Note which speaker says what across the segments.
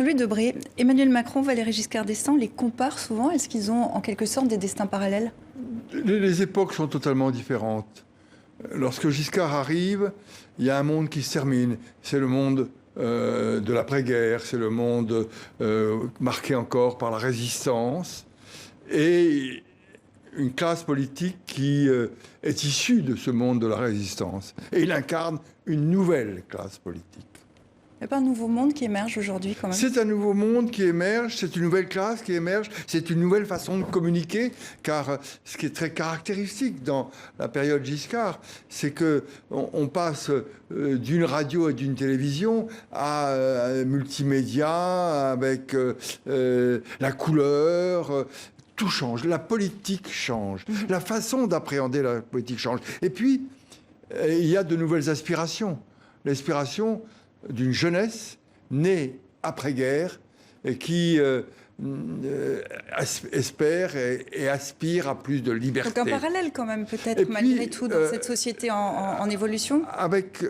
Speaker 1: Louis Debré, Emmanuel Macron, Valéry Giscard d'Estaing les comparent souvent. Est-ce qu'ils ont en quelque sorte des destins parallèles?
Speaker 2: Les époques sont totalement différentes. Lorsque Giscard arrive, il y a un monde qui se termine. C'est le monde de l'après-guerre, c'est le monde marqué encore par la résistance et une classe politique qui est issue de ce monde de la résistance. Et il incarne une nouvelle classe politique.
Speaker 1: Il n'y a pas un nouveau monde qui émerge aujourd'hui quand même?
Speaker 2: C'est un nouveau monde qui émerge, c'est une nouvelle classe qui émerge, c'est une nouvelle façon de communiquer, car ce qui est très caractéristique dans la période Giscard, c'est qu'on passe d'une radio et d'une télévision à multimédia, avec la couleur. Tout change, la politique change, la façon d'appréhender la politique change. Et puis, il y a de nouvelles aspirations. L'aspiration d'une jeunesse née après-guerre et qui espère et aspire à plus de liberté.
Speaker 1: Donc un parallèle quand même peut-être malgré tout dans cette société en évolution.
Speaker 2: Avec,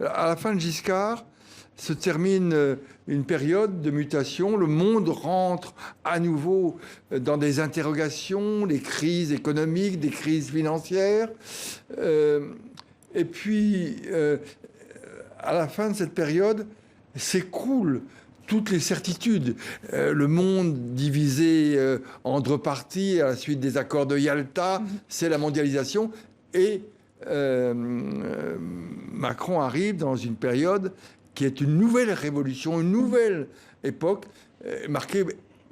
Speaker 2: à la fin de Giscard, se termine une période de mutation. Le monde rentre à nouveau dans des interrogations, des crises économiques, des crises financières. Et puis, à la fin de cette période, s'écroulent toutes les certitudes. Le monde divisé en deux parties à la suite des accords de Yalta, c'est la mondialisation. Et Macron arrive dans une période qui est une nouvelle révolution, une nouvelle époque, marquée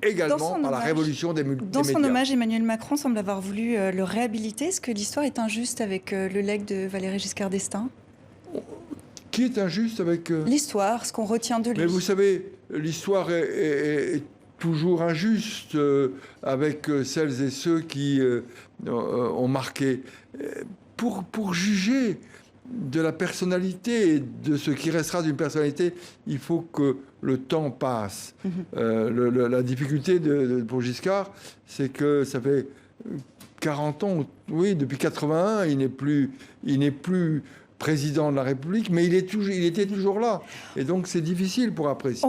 Speaker 2: également par la révolution des médias.
Speaker 1: Dans son hommage, Emmanuel Macron semble avoir voulu le réhabiliter. Est-ce que l'histoire est injuste avec le legs de Valéry Giscard d'Estaing?
Speaker 2: Qui est injuste avec...
Speaker 1: L'histoire, ce qu'on retient de lui.
Speaker 2: Mais vous savez, l'histoire est toujours injuste avec celles et ceux qui ont marqué. Pour juger de la personnalité et de ce qui restera d'une personnalité, il faut que le temps passe. La difficulté pour Giscard, c'est que ça fait 40 ans, oui, depuis 81, il n'est plus président de la République, mais il était toujours là. Et donc c'est difficile pour apprécier.